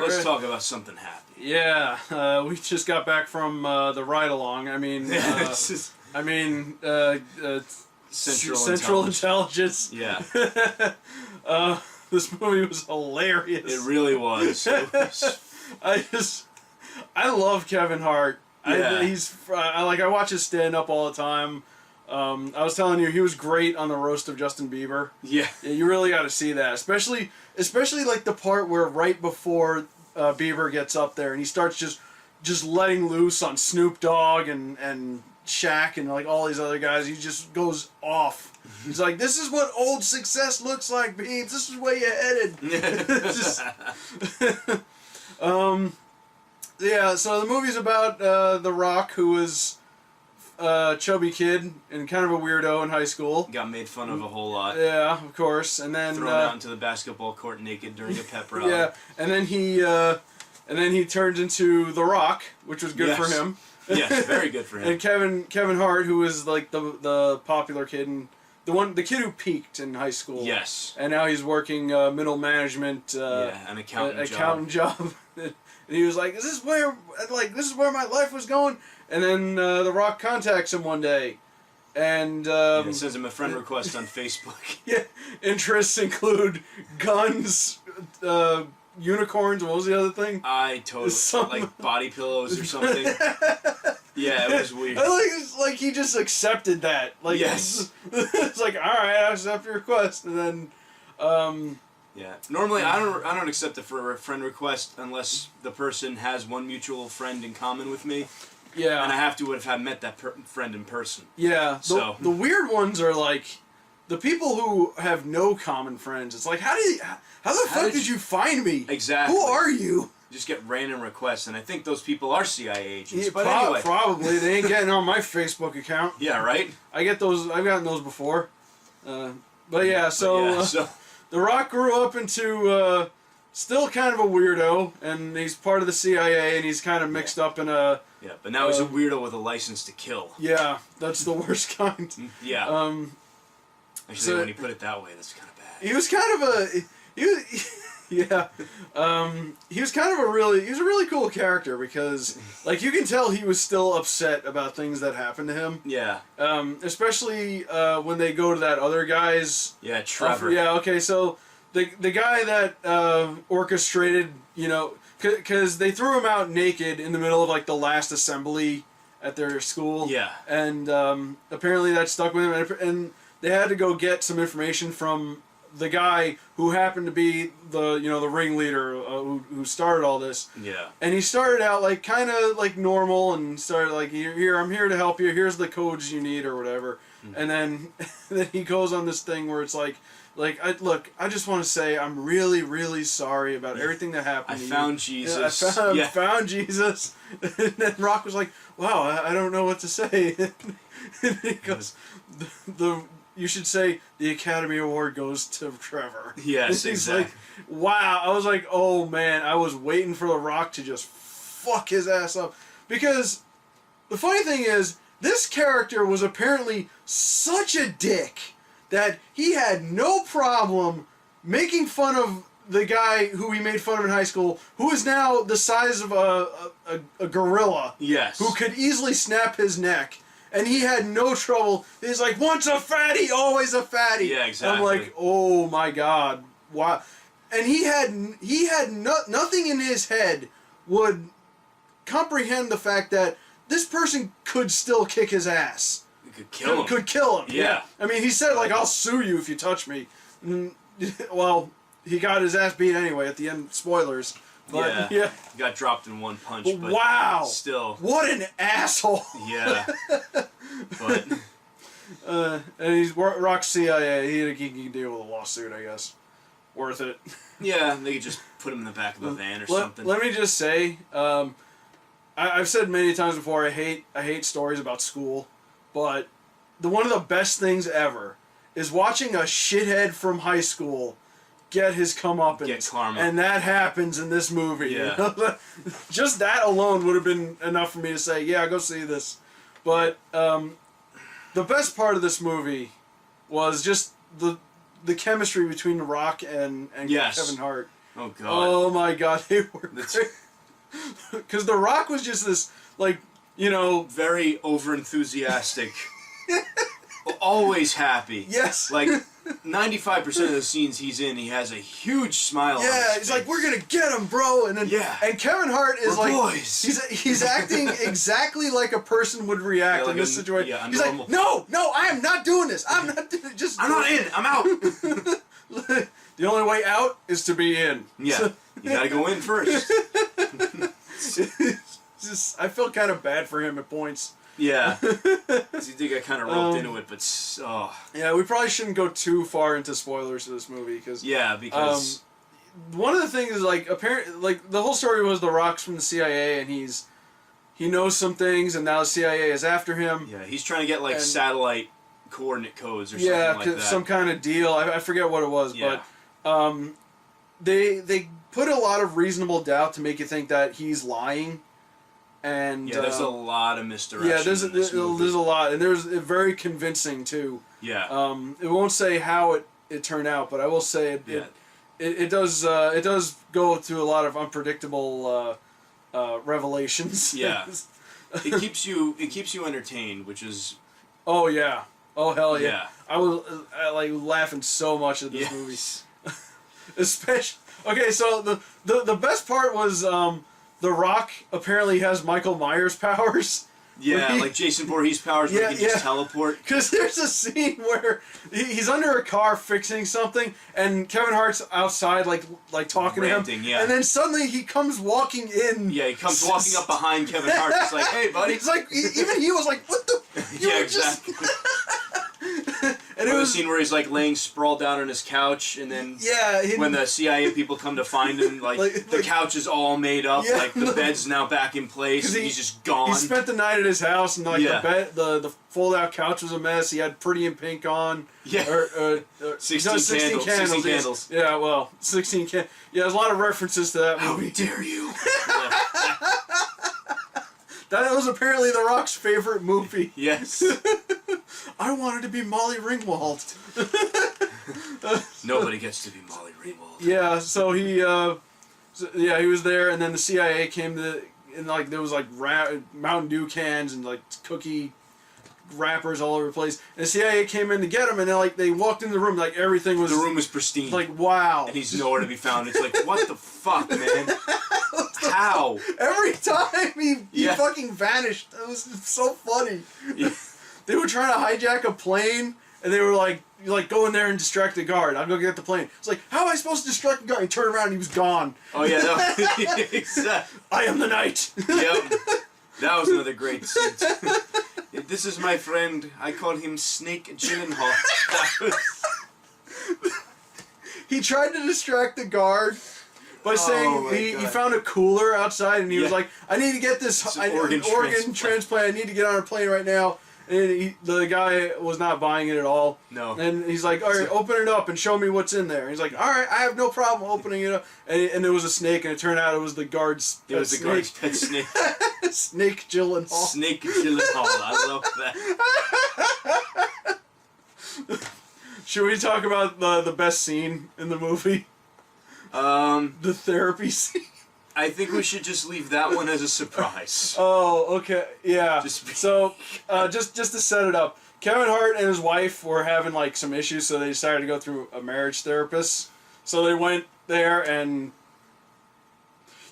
Let's talk about something happy. Yeah, we just got back from the ride along. Central Intelligence. Yeah. This movie was hilarious. It really was. I love Kevin Hart. Yeah. I watch his stand up all the time. I was telling you, he was great on the roast of Justin Bieber. Yeah. You really got to see that, especially like the part where right before Bieber gets up there and he starts just letting loose on Snoop Dogg and Shaq and like all these other guys. He just goes off. He's like, "This is what old success looks like, Beans. This is where you're headed." Yeah. So the movie's about The Rock, who is a chubby kid and kind of a weirdo in high school. Got made fun of a whole lot. Yeah, of course. And then thrown out into the basketball court naked during a pep rally. Yeah, and then he turned into The Rock, which was good for him. Yes, very good for him. And Kevin Hart, who was like the popular kid and the kid who peaked in high school. Yes. And now he's working middle management. An accountant job. And he was like, "Is this where my life was going?" And then The Rock contacts him one day, and sends him a friend request on Facebook. Yeah, interests include guns, unicorns. What was the other thing? Like body pillows or something. Yeah, it was weird. Like he just accepted that. Like, yes. It's like, all right, I accept your request, and then. Yeah. Normally, I don't accept a friend request unless the person has one mutual friend in common with me. Yeah. And I have to have met that friend in person. Yeah. So the weird ones are like the people who have no common friends. It's like, how the fuck did you find me? Exactly. Who are you? Just get random requests, and I think those people are CIA agents. Yeah, but anyway, probably they ain't getting on my Facebook account. Yeah, right. I get those. I've gotten those before. But yeah, so The Rock grew up into still kind of a weirdo, and he's part of the CIA, and he's kind of mixed up in a. Yeah, but now he's a weirdo with a license to kill. Yeah, that's the worst kind. Yeah. Actually, when you put it that way, that's kind of bad. He was kind of a. Yeah. He was kind of a really cool character because, like, you can tell he was still upset about things that happened to him. Yeah. Especially when they go to that other guy's. Yeah, Trevor. Yeah. Okay. So the guy that orchestrated, because they threw him out naked in the middle of like the last assembly at their school. Yeah. And apparently that stuck with him, and they had to go get some information from the guy who happened to be the ringleader who started all this. Yeah. And he started out like kind of like normal and started like, here I'm here to help you. Here's the codes you need or whatever. Mm-hmm. And then he goes on this thing where it's like I just want to say I'm really, really sorry about everything that happened to you. Found Jesus. I found Jesus. And then Rock was like, wow, I don't know what to say. And he goes, you should say the Academy Award goes to Trevor. Yes, exactly. Like, wow. I was like, oh man, I was waiting for The Rock to just fuck his ass up. Because the funny thing is, this character was apparently such a dick that he had no problem making fun of the guy who he made fun of in high school, who is now the size of a gorilla. Yes. Who could easily snap his neck. And he had no trouble. He's like, once a fatty, always a fatty. Yeah, exactly. I'm like, oh my god, wow. And he had nothing in his head would comprehend the fact that this person could still kick his ass. Could kill him. Could kill him. Yeah. I mean, he said like, I'll sue you if you touch me. And, well, he got his ass beat anyway at the end. Spoilers. But, yeah. He got dropped in one punch. But wow. Still. What an asshole. Yeah. But. And he's Rock CIA. He can deal with a lawsuit, I guess. Worth it. Yeah, they could just put him in the back of a van or something. Let me just say, I've said many times before, I hate stories about school, but one of the best things ever is watching a shithead from high school get his comeuppance. Get karma. And that happens in this movie. Yeah. Just that alone would have been enough for me to say, yeah, go see this. But the best part of this movie was just the chemistry between The Rock and yes. Kevin Hart. Oh God. Oh my God, they were That's- great. Because The Rock was just this, like, you know, Very over enthusiastic. Always happy. yes. Like 95% of the scenes he's in, he has a huge smile. on his Yeah, he's like, face. we're gonna get him, bro, and then Yeah. and Kevin Hart is We're like, boys. he's acting exactly like a person would react Yeah, in like this a- situation. yeah, a He's normal- like, no, I am not doing this. I'm not doing just. I'm not in. I'm out. The only way out is to be in. Yeah, you gotta go in first. Just, I feel kind of bad for him at points. Yeah, 'cause he did get kind of roped Um, into it, but oh, Yeah, we probably shouldn't go too far into spoilers for this movie because yeah, because one of the things is like apparently like the whole story was The Rock's from the CIA and he knows some things and now the CIA is after him. yeah, he's trying to get like and- satellite coordinate codes or Yeah, something like that. some kind of deal. I forget what it was, Yeah. but they put a lot of reasonable doubt to make you think that he's lying. And Yeah, there's a lot of misdirection. yeah, there's in this movie. there's a lot, and there's very convincing too. Yeah, It won't say how it turned out, but I will say yeah, it does go through a lot of unpredictable revelations. Yeah. it keeps you entertained, which is Oh yeah. Oh hell yeah. yeah, I was like laughing so much at this yes. movie. Especially okay, so the best part was The Rock apparently has Michael Myers powers. Yeah, He- like Jason Voorhees powers where Yeah, he can just yeah. teleport. Because there's a scene where he's under a car fixing something, and Kevin Hart's outside, like talking to Ranting, him. yeah. And then suddenly he comes walking in. Yeah, he comes walking up behind Kevin Hart. He's like, "Hey, buddy." It's like even he was like, "What the?" You Yeah, were just- exactly. And Or it the was scene where he's like laying sprawled out on his couch, and then yeah. when the CIA people come to find him, like the couch is all made up, Yeah, like the bed's now back in place, 'Cause and he- he's just gone. He spent the night at his house, and like Yeah. the bed, the fold out couch was a mess. He had Pretty in Pink on. Yeah. Or 16 no, candles, 16 yes. candles. Yeah, well, 16 candles. Yeah, there's a lot of references to that How movie. dare you? That was apparently The Rock's favorite movie. Yes. I wanted to be Molly Ringwald. Nobody gets to be Molly Ringwald. Yeah, so he was there, and then the CIA came to, and like there was like Mountain Dew cans and like cookie wrappers all over the place. And the CIA came in to get him, and they walked in the room like everything was The room was pristine. like wow. and he's nowhere to be found. It's like, what the fuck, man? How? Every time he Yeah. fucking vanished. It was so funny. Yeah. They were trying to hijack a plane, and they were like, "You like go in there and distract the guard. I'll go get the plane." It's like, how am I supposed to distract the guard? He turned around, and he was gone. Oh yeah, that, exactly. I am the knight. Yep. That was another great scene. This is my friend. I call him Snake Gyllenhaal. That was- He tried to distract the guard by saying my he God. found a cooler outside, and he was Yeah. like, "I need to get this It's an an organ organ transplant. I need to get on a plane right now." And the guy was not buying it at all. No. And he's like, "All right, open it up and show me what's in there." He's like, "All right, I have no problem opening it up." And there was a snake, and it turned out it was the guard's It was the guard's pet snake. Snake Gyllenhaal. Snake Gyllenhaal. I love that. Should we talk about the best scene in the movie? The therapy scene. I think we should just leave that one as a surprise. Oh, okay, yeah. Just- So, just to set it up, Kevin Hart and his wife were having like some issues, so they decided to go through a marriage therapist. So they went there, and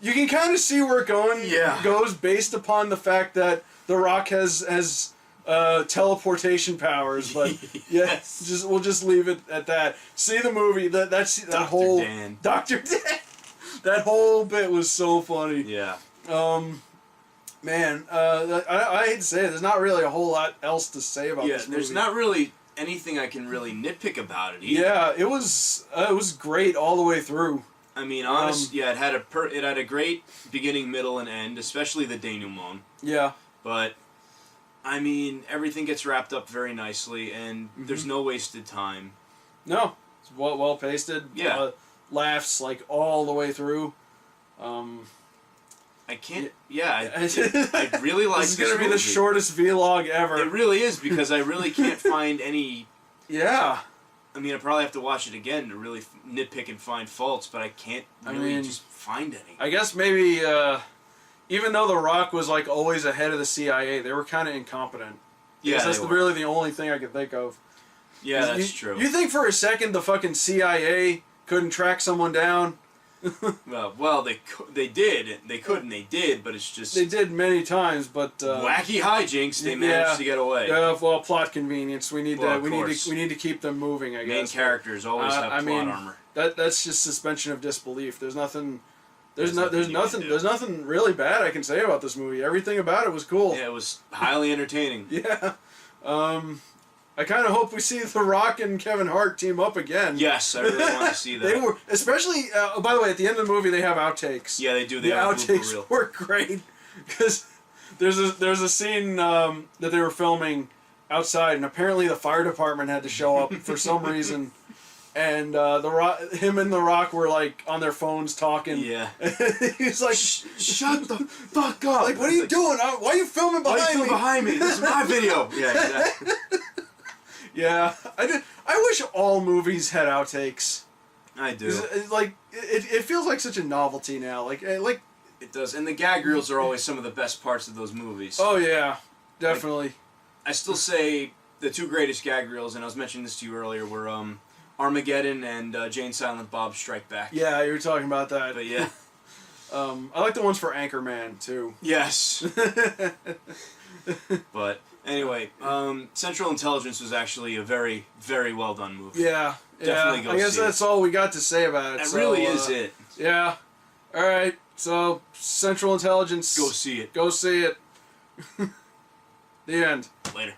you can kind of see where it goes based upon the fact that The Rock has teleportation powers. But yeah, Yes. we'll just leave it at that. See the movie. That's that Dr. whole Dan. Dr. Dan. That whole bit was so funny. Yeah. Man, I hate to say it, there's not really a whole lot else to say about Yeah, this movie. there's not really anything I can really nitpick about it either. Yeah, it was great all the way through. I mean, honestly, yeah, it had a great beginning, middle, and end, especially the denouement. Yeah, But, I mean, everything gets wrapped up very nicely, and there's no wasted time. no, it's well pasted. Yeah. Laughs like all the way through. I can't. Yeah, I I really like This is this gonna be the movie. shortest vlog ever. It really is because I really can't find any Yeah. I mean, I probably have to watch it again to really nitpick and find faults, but I can't really just find any. I guess maybe, even though The Rock was like always ahead of the CIA, they were kind of incompetent. Yeah, that's really the only thing I could think of. Yeah, that's true. You think for a second the fucking CIA couldn't track someone down? Well, they did. They could and they did, but it's just they did many times, but wacky hijinks. They managed to get away. Well, plot convenience. We need Well, we need to keep them moving. I guess main characters always have plot armor. That's just suspension of disbelief. There's nothing. There's nothing really bad I can say about this movie. Everything about it was cool. Yeah, it was highly entertaining. Yeah. I kind of hope we see The Rock and Kevin Hart team up again. Yes, I really want to see that. They were, especially, by the way, at the end of the movie they have outtakes. Yeah, they do. The outtakes were great because there's a scene that they were filming outside, and apparently the fire department had to show up for some reason. And him and The Rock were like on their phones talking. Yeah. He's like, "Shut the fuck up!" Like, what are you doing? Why are you filming behind me? Why are you filming behind me? This is my video. Yeah, exactly. Yeah, I wish all movies had outtakes. I do. It's like it feels like such a novelty now. Like it does, and the gag reels are always some of the best parts of those movies. Oh yeah, definitely. I still say the two greatest gag reels, and I was mentioning this to you earlier, were Armageddon and Jane Silent Bob Strike Back. Yeah, you were talking about that. But yeah. I like the ones for Anchorman too. Yes. But anyway, Central Intelligence was actually a very, very well done movie. Yeah, Definitely go I guess see that's all we got to say about it. That so, really is it. Yeah. All right. So Central Intelligence. Go see it. Go see it. The end. Later.